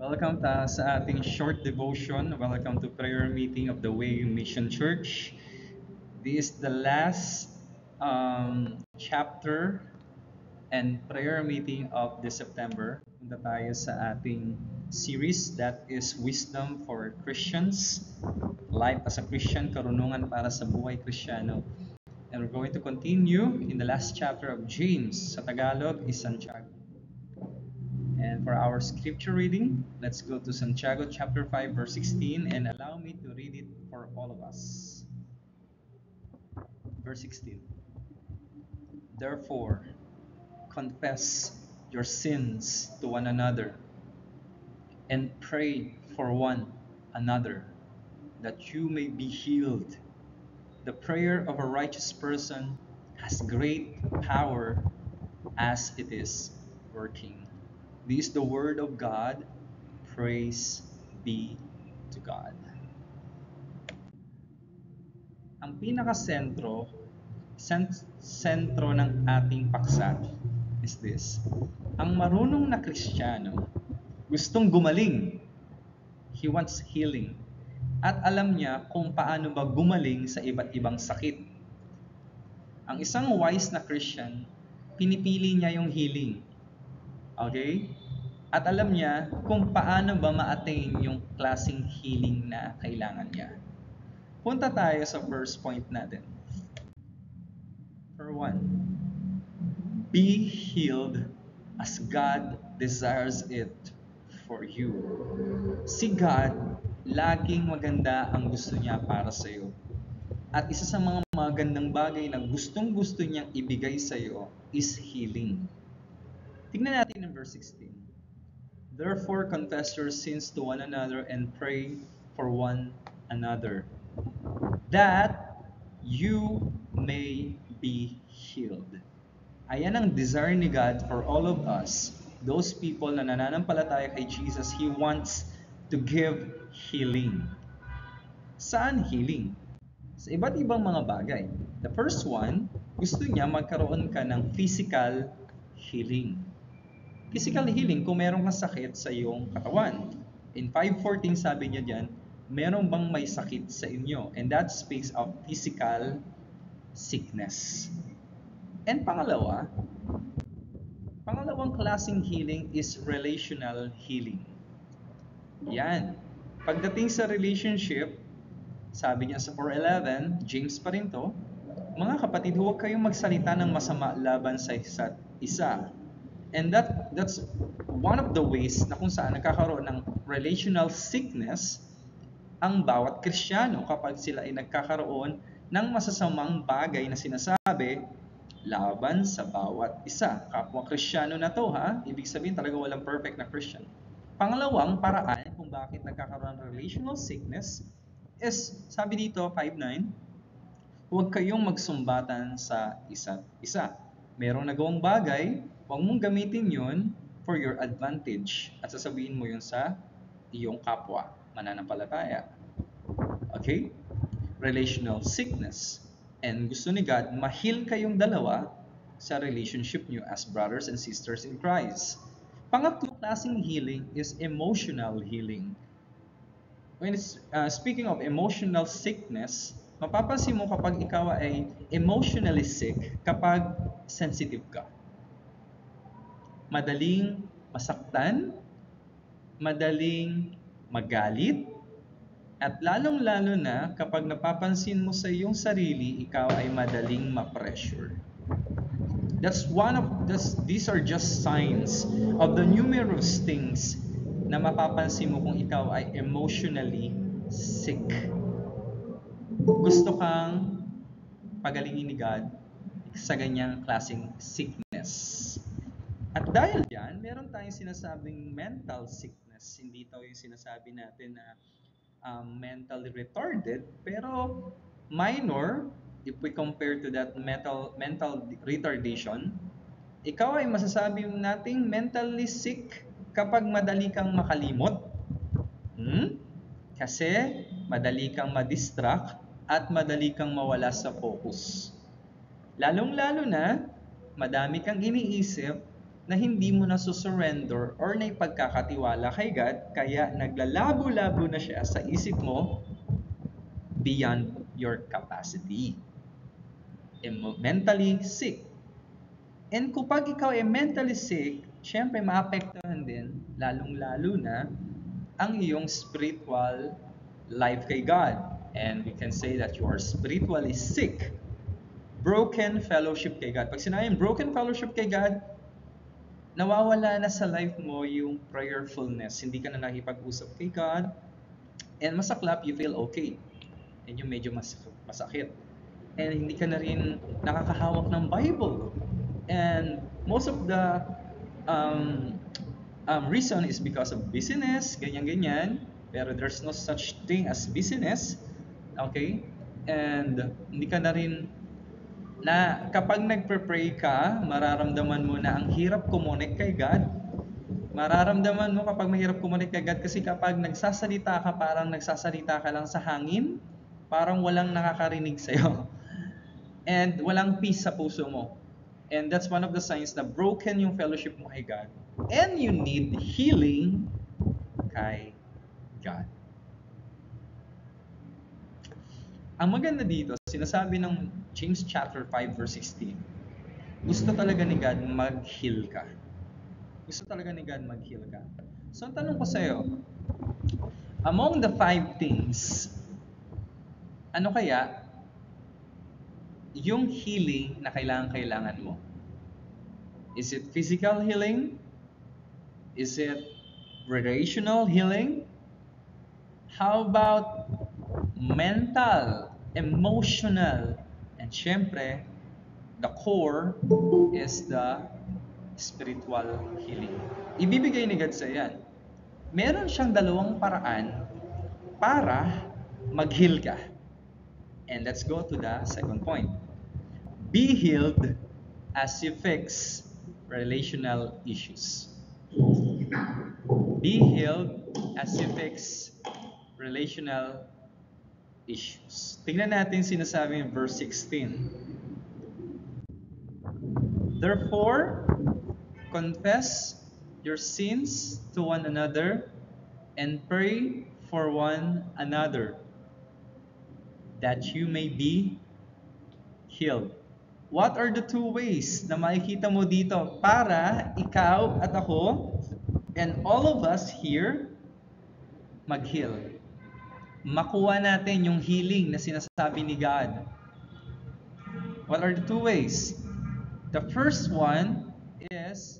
Welcome sa ating short devotion. Welcome to prayer meeting of the Way Mission Church. This is the last chapter and prayer meeting of this September. Punta tayo sa ating series that is Wisdom for Christians. Life as a Christian, karunungan para sa buhay Kristiyano. And we're going to continue in the last chapter of James. Sa Tagalog is Santiago. And for our scripture reading, let's go to Santiago chapter 5 verse 16 and allow me to read it for all of us. Verse 16. Therefore, confess your sins to one another and pray for one another that you may be healed. The prayer of a righteous person has great power as it is working. This is the word of God. Praise be to God. Ang pinaka-sentro ng ating paksa is this. Ang marunong na Kristiyano gustong gumaling. He wants healing. At alam niya kung paano ba gumaling sa iba't ibang sakit. Ang isang wise na Christian, pinipili niya yung healing. Okay? At alam niya kung paano ba ma-attain yung klaseng healing na kailangan niya. Punta tayo sa first point natin. For one, be healed as God desires it for you. Si God, laging maganda ang gusto niya para sa iyo. At isa sa mga magandang bagay na gustong-gusto niyang ibigay sa iyo is healing. Tingnan natin ang verse 16. Therefore, confess your sins to one another and pray for one another, that you may be healed. Ayan ang desire ni God for all of us. Those people na nananampalataya kay Jesus, He wants to give healing. Saan healing? Sa iba't ibang mga bagay. The first one, gusto niya magkaroon ka ng physical healing. Physical healing, kung meron kang sakit sa iyong katawan. In 5:14 sabi niya diyan, meron bang may sakit sa inyo? And that speaks of physical sickness. And pangalawang klaseng healing is relational healing. Yan. Pagdating sa relationship, sabi niya sa 4:11, James pa rin to, mga kapatid, huwag kayong magsalita ng masama laban sa isa't isa. And that's one of the ways na kung saan nagkakaroon ng relational sickness ang bawat Kristiyano kapag sila ay nagkakaroon ng masasamang bagay na sinasabi laban sa bawat isa. Kapwa Kristiyano na to, ha? Ibig sabihin talaga walang perfect na Christian. Pangalawang paraan kung bakit nagkakaroon ng relational sickness is, sabi dito, 5:9, huwag kayong magsumbatan sa isa't isa. Merong nagawang bagay, huwag mong gamitin yun for your advantage at sasabihin mo yun sa iyong kapwa, mananampalataya. Okay? Relational sickness. And gusto ni God, ma-heal kayong dalawa sa relationship niyo as brothers and sisters in Christ. Pangatlong klaseng healing is emotional healing. When it's, speaking of emotional sickness, mapapansin mo kapag ikaw ay emotionally sick, kapag sensitive ka. Madaling masaktan, madaling magalit, at lalong-lalo na kapag napapansin mo sa iyong sarili, ikaw ay madaling ma-pressure. These are just signs of the numerous things na mapapansin mo kung ikaw ay emotionally sick. Gusto kang pagalingin ni God sa ganyang klaseng sickness. At dahil diyan, meron tayong sinasabing mental sickness. Hindi ito yung sinasabi natin na mentally retarded, pero minor if we compare to that mental retardation. Ikaw ay masasabi nating mentally sick kapag madali kang makalimot. Kasi madali kang ma-distract at madali kang mawala sa focus. Lalong-lalo na, madami kang iniisip na hindi mo na susurrender or na ipagkakatiwala kay God, kaya naglalabo-labo na siya sa isip mo beyond your capacity. Mentally sick. And kapag ikaw ay mentally sick, syempre maapektuhan din, lalong-lalo na, ang iyong spiritual life kay God. And we can say that you are spiritually sick. Broken fellowship kay God. Pag sinabing broken fellowship kay God, nawawala na sa life mo yung prayerfulness. Hindi ka na nakipag-usap kay God. And masaklap, you feel okay. And yung medyo masakit. And hindi ka na rin nakakahawak ng Bible. And most of the reason is because of busyness, ganyan-ganyan. Pero there's no such thing as busyness. Okay? And hindi ka na rin na kapag nagpe-pray ka, mararamdaman mo na ang hirap kumonek kay God. Mararamdaman mo kapag mahirap kumonek kay God kasi kapag nagsasalita ka, parang nagsasalita ka lang sa hangin, parang walang nakakarinig sa'yo. And walang peace sa puso mo. And that's one of the signs na broken yung fellowship mo kay God. And you need healing kay God. Ang maganda dito, sinasabi ng James chapter 5 verse 16, gusto talaga ni God mag-heal ka. Gusto talaga ni God mag-heal ka. So, ang tanong ko sa'yo, among the 5 things, ano kaya yung healing na kailangan mo? Is it physical healing? Is it relational healing? How about mental, emotional, and syempre, the core is the spiritual healing. Ibibigay ni God sa yan. Meron siyang dalawang paraan para mag-heal ka. And let's go to the second point. Be healed as you fix relational issues. Be healed as you fix relational issues. Tingnan natin sinasabi in verse 16. Therefore, confess your sins to one another and pray for one another that you may be healed. What are the 2 ways na makikita mo dito para ikaw at ako and all of us here mag-heal? Makuha natin yung healing na sinasabi ni God. What are the 2 ways? The first one is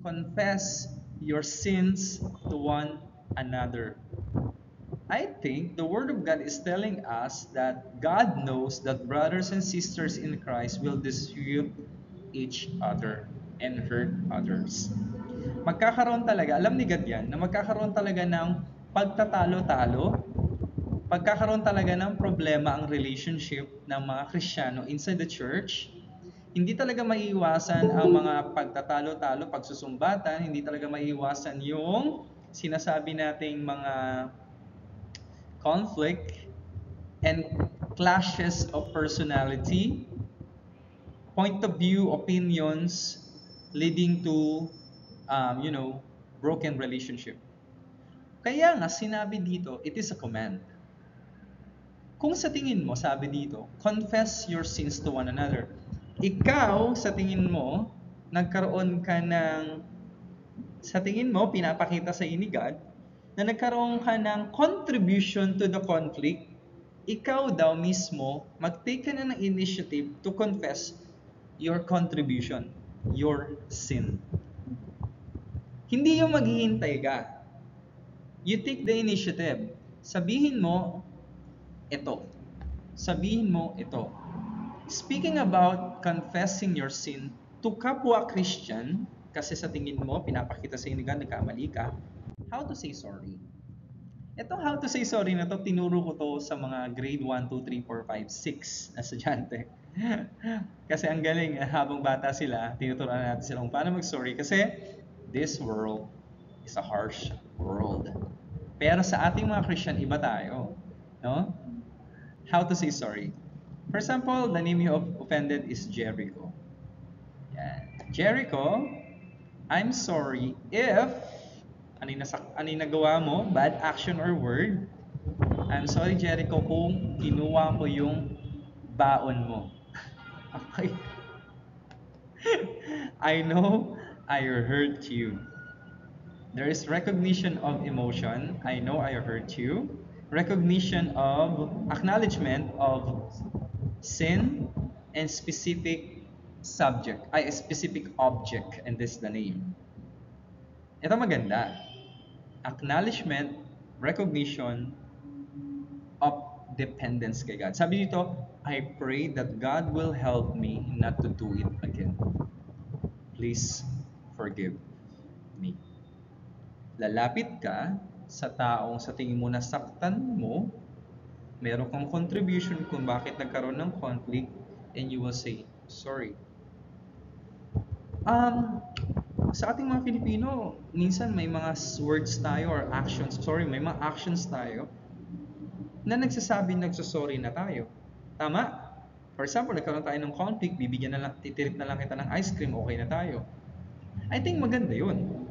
confess your sins to one another. I think the Word of God is telling us that God knows that brothers and sisters in Christ will dispute each other and hurt others. Magkakaroon talaga, alam ni God yan, na magkakaroon talaga ng pagtatalo-talo, pagkakaroon talaga ng problema ang relationship ng mga Kristiyano inside the church. Hindi talaga maiiwasan ang mga pagtatalo-talo, pagsusumbatan, hindi talaga maiiwasan yung sinasabi nating mga conflict and clashes of personality, point of view, opinions, leading to, broken relationship. Kaya nga, sinabi dito, it is a command. Kung sa tingin mo, sabi dito, confess your sins to one another. Ikaw, sa tingin mo, nagkaroon ka ng, sa tingin mo, pinapakita sa ni God, na nagkaroon ka ng contribution to the conflict, ikaw daw mismo, mag-take ka na ng initiative to confess your contribution, your sin. Hindi yung maghihintay ka. You take the initiative. Sabihin mo, ito. Sabihin mo, ito. Speaking about confessing your sin to kapwa Christian, kasi sa tingin mo, pinapakita sa ni God, nagkamali ka, how to say sorry. Itong how to say sorry na to, tinuro ko to sa mga grade 1, 2, 3, 4, 5, 6 na estudyante. Kasi ang galing, habang bata sila, tinuturuan natin sila kung paano mag-sorry. Kasi this world is a harsh world. Pero sa ating mga Christian, iba tayo. No? How to say sorry. For example, the name you offended is Jericho. Yan. Jericho, I'm sorry if ano yung nagawa mo, bad action or word. I'm sorry, Jericho, kung kinuha ko yung baon mo. Okay? I know I hurt you. There is recognition of emotion. I know I hurt you. Recognition of acknowledgement of sin and specific subject, ay a specific object, and this is the name. Ito maganda. Acknowledgement, recognition of dependence kay God. Sabi dito, I pray that God will help me not to do it again. Please forgive me. Lalapit ka sa taong sa tingin mo nasaktan mo, meron kang contribution kung bakit nagkaroon ng conflict, and you will say, sorry. Sa ating mga Pilipino, minsan may mga words tayo or actions, may mga actions tayo na nagsasorry na tayo. Tama? For example, nagkaroon tayo ng conflict, bibigyan na lang, titirit na lang kita ng ice cream, okay na tayo. I think maganda yun.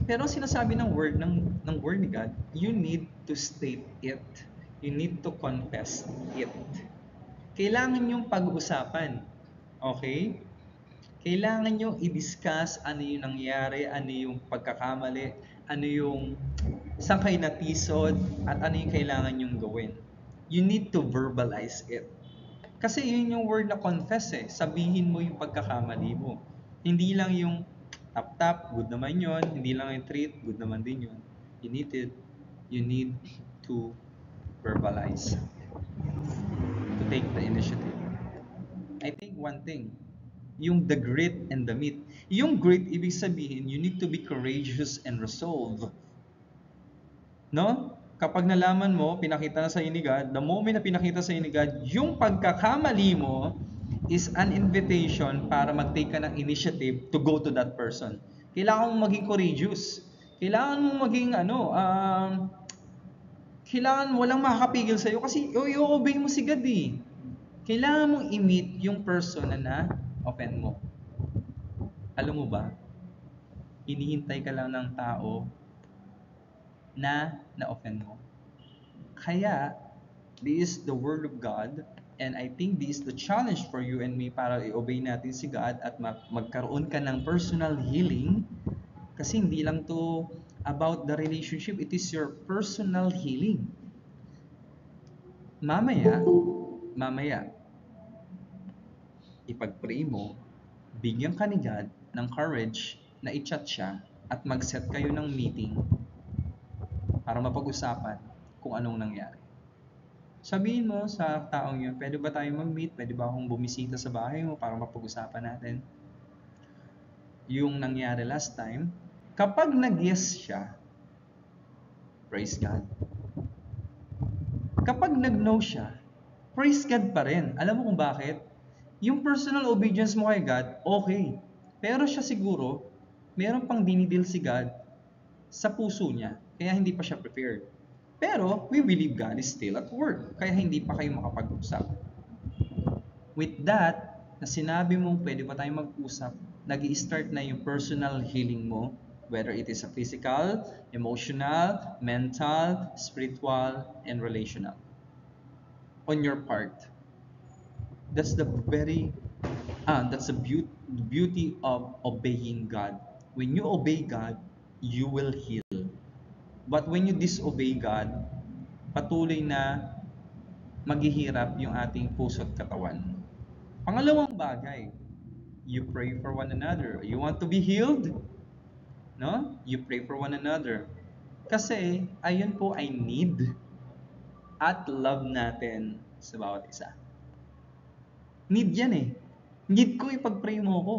Pero sinasabi ng word ni God, you need to state it. You need to confess it. Kailangan yung pag-uusapan. Okay? Kailangan yung i-discuss ano yung nangyari, ano yung pagkakamali, ano yung saan kayo natisod, at ano yung kailangan yung gawin. You need to verbalize it. Kasi yun yung word na confess eh. Sabihin mo yung pagkakamali mo. Hindi lang yung tap-tap, good naman yun. Hindi lang yung treat, good naman din yun. You need to verbalize. To take the initiative. I think one thing, yung the grit and the meat. Yung grit, ibig sabihin, you need to be courageous and resolve. No? Kapag nalaman mo, pinakita na sa ni God, the moment na pinakita sa ni God, yung pagkakamali mo is an invitation para mag-take ka ng initiative to go to that person. Kailangan mong maging courageous. Kailangan mong maging kailangan walang makakapigil sa'yo kasi i-obey mo si God eh. Kailangan mong i-meet yung person na na-offend mo. Alam mo ba, hinihintay ka lang ng tao na na-offend mo. Kaya, this is the Word of God, and I think this is the challenge for you and me para i-obey natin si God at magkaroon ka ng personal healing. Kasi hindi lang to about the relationship, it is your personal healing. Mamaya, ipag-pray mo, bigyan ka ni God ng courage na i-chat siya at mag-set kayo ng meeting para mapag-usapan kung anong nangyari. Sabihin mo sa taong yun, pwede ba tayo mag-meet? Pwede ba akong bumisita sa bahay mo para mapag-usapan natin yung nangyari last time? Kapag nag-yes siya, praise God. Kapag nag-no siya, praise God pa rin. Alam mo kung bakit? Yung personal obedience mo kay God, okay. Pero siya siguro, meron pang dinidil si God sa puso niya, kaya hindi pa siya prepared. Pero, we believe God is still at work, kaya hindi pa kayo makapag-usap. With that, na sinabi mo pwede pa tayo mag-usap, nag-i-start na yung personal healing mo, whether it is a physical, emotional, mental, spiritual, and relational. On your part. That's the beauty of obeying God. When you obey God, you will heal. But when you disobey God, patuloy na maghihirap yung ating puso at katawan. Pangalawang bagay, you pray for one another. You want to be healed? No? You pray for one another. Kasi, ayun po ay need at love natin sa bawat isa. Need yan eh. Need ko ipag-pray mo ako.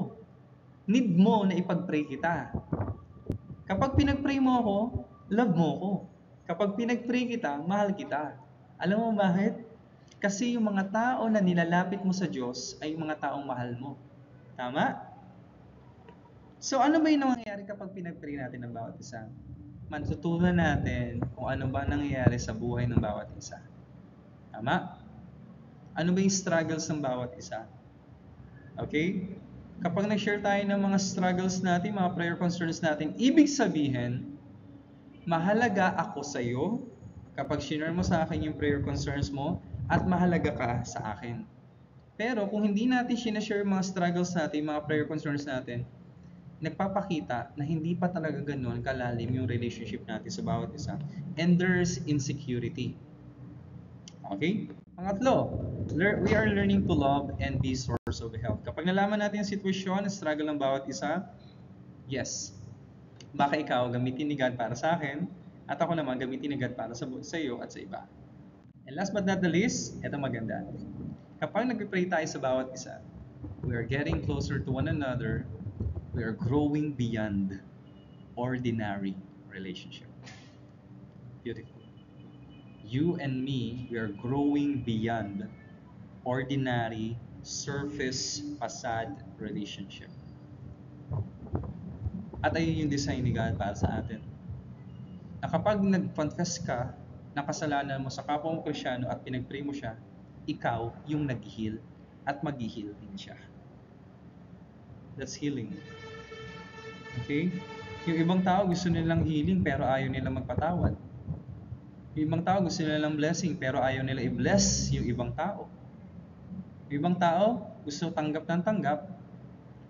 Need mo na ipag-pray kita. Kapag pinag-pray mo ako, love mo ako. Kapag pinag-pray kita, mahal kita. Alam mo bakit? Kasi yung mga tao na nilalapit mo sa Diyos ay yung mga taong mahal mo. Tama? So ano ba yung nangyayari kapag pinag-pray natin ng bawat isa? Matutunan natin kung ano ba nangyayari sa buhay ng bawat isa. Tama? Ano ba yung struggles ng bawat isa? Okay? Kapag nag-share tayo ng mga struggles natin, mga prayer concerns natin, ibig sabihin, mahalaga ako sa iyo kapag share mo sa akin yung prayer concerns mo at mahalaga ka sa akin. Pero kung hindi natin sinashare mga struggles natin, mga prayer concerns natin, nagpapakita na hindi pa talaga ganun kalalim yung relationship natin sa bawat isa. And there's insecurity. Okay? Pangatlo, we are learning to love and be source of help. Kapag nalaman natin yung sitwasyon, struggle ng bawat isa, yes, baka ikaw gamitin ni God para sa akin, at ako naman gamitin ni God para sa iyo at sa iba. And last but not the least, ito maganda. Kapag nag-pray tayo sa bawat isa, we are getting closer to one another, we are growing beyond ordinary relationship. Beautiful. You and me, we are growing beyond ordinary surface facade relationship. At ayun yung design ni God para sa atin. Na kapag nag-confess ka ng kasalanan mo sa kapwa mo Kristyano at pinag-pray mo siya, ikaw yung nag-heal at mag-heal din siya. That's healing. Okay? Yung ibang tao gusto nilang healing pero ayaw nilang magpatawad. Yung ibang tao gusto nilang blessing pero ayaw nila i-bless yung ibang tao. Yung ibang tao gusto tanggap ng tanggap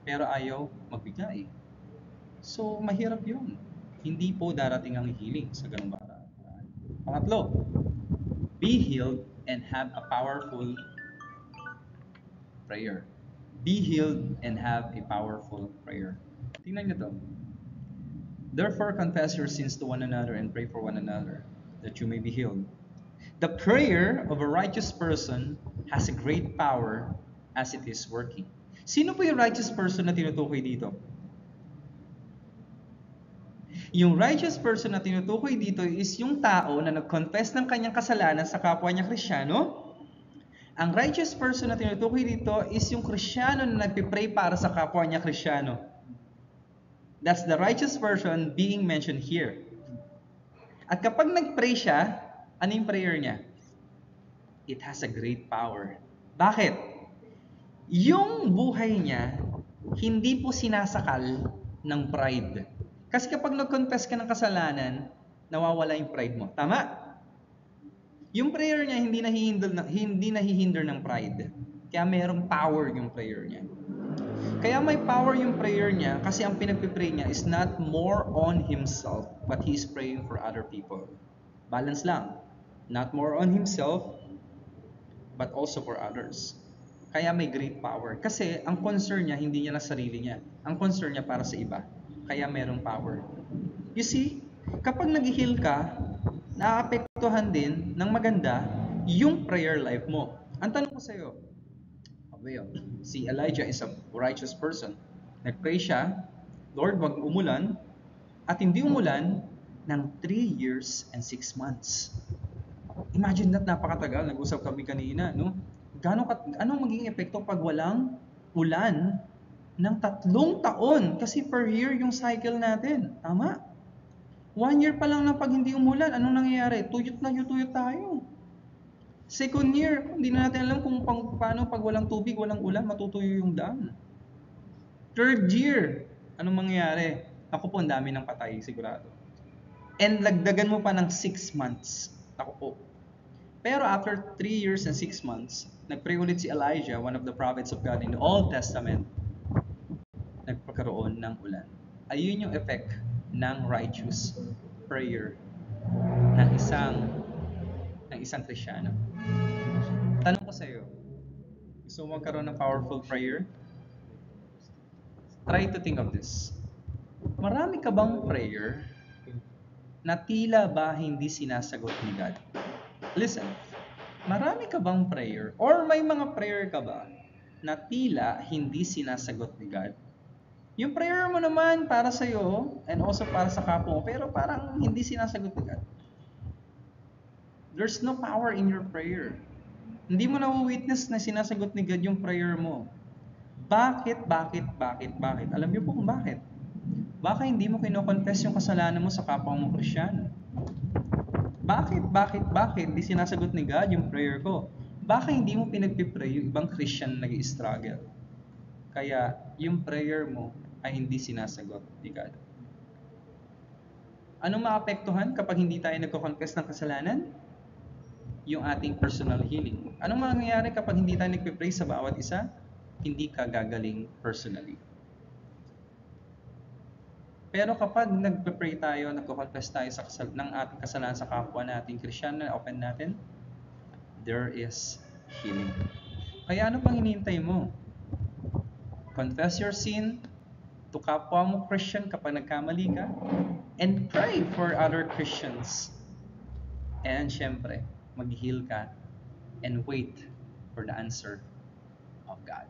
pero ayaw magbigay. So, mahirap yun. Hindi po darating ang healing sa ganung paraan. Pangatlo, be healed and have a powerful prayer. Be healed and have a powerful prayer. Tingnan nyo to. Therefore, confess your sins to one another and pray for one another, that you may be healed. The prayer of a righteous person has a great power as it is working. Sino po yung righteous person na tinutukoy dito? Yung righteous person na tinutukoy dito is yung tao na nag-confess ng kanyang kasalanan sa kapwa niya Kristyano. Ang righteous person na tinutukoy dito is yung Kristyano na nagpipray para sa kapwa niya Kristyano. That's the righteous person being mentioned here. At kapag nag-pray siya, ano yung prayer niya? It has a great power. Bakit? Yung buhay niya, hindi po sinasakal ng pride. Kasi kapag nag-confess ka ng kasalanan, nawawala yung pride mo. Tama? Yung prayer niya hindi nahihinder ng pride. Kaya mayroong power yung prayer niya. Kaya may power yung prayer niya kasi ang pinagpipray niya is not more on himself, but he is praying for other people. Balance lang. Not more on himself, but also for others. Kaya may great power. Kasi ang concern niya, hindi niya na sarili niya. Ang concern niya para sa iba. Kaya merong power. You see, kapag nag-heal ka, naapektuhan din ng maganda yung prayer life mo. Ang tanong ko sa iyo, si Elijah is a righteous person. Nag-pray siya, Lord, wag umulan, at hindi umulan ng 3 years and 6 months. Imagine that, napakatagal. Nag-usap kami kanina, no? Anong magiging epekto pag walang ulan ng 3 taon? Kasi per year yung cycle natin. Tama? 1 year pa lang na pag hindi umulan, anong nangyayari? Tuyot tayo. Second year, hindi na natin alam kung paano pag walang tubig, walang ulan, matutuyo yung dam. Third year, anong mangyayari? Ako po, ang dami ng patay, sigurado. And lagdagan mo pa ng 6 months. Ako po. Pero after 3 years and 6 months, nagpray ulit si Elijah, one of the prophets of God in the Old Testament, nagpagkaroon ng ulan. Ayun yung effect ng righteous prayer ng isang Kristiyano. Tanong ko sa iyo, gusto mo magkaroon ng powerful prayer? Try to think of this. Marami ka bang prayer na tila ba hindi sinasagot ni God? Listen, marami ka bang prayer or may mga prayer ka ba na tila hindi sinasagot ni God? Yung prayer mo naman para sa iyo and also para sa kapwa mo, pero parang hindi sinasagot ni God. There's no power in your prayer. Hindi mo na-witness na sinasagot ni God yung prayer mo. Bakit? Alam niyo po kung bakit? Baka hindi mo kino-confess yung kasalanan mo sa kapwa mo Kristiyano. Bakit? Hindi sinasagot ni God yung prayer ko? Baka hindi mo pinagpipray yung ibang Christian na nag-i-struggle. Kaya yung prayer mo ay hindi sinasagot ni God. Anong maapektuhan kapag hindi tayo nagko-confess ng kasalanan? Yung ating personal healing. Anong mangyayari kapag hindi tayo nagpe-pray sa bawat isa? Hindi ka gagaling personally. Pero kapag nagpe-pray tayo, nagko-confess tayo ng ating kasalanan sa kapwa nating Kristiyano, open natin, there is healing. Kaya ano pang hinihintay mo? Confess your sin to kapwa mo Christian kapag nagkamali ka, and pray for other Christians. And syempre, mag-heal ka and wait for the answer of God.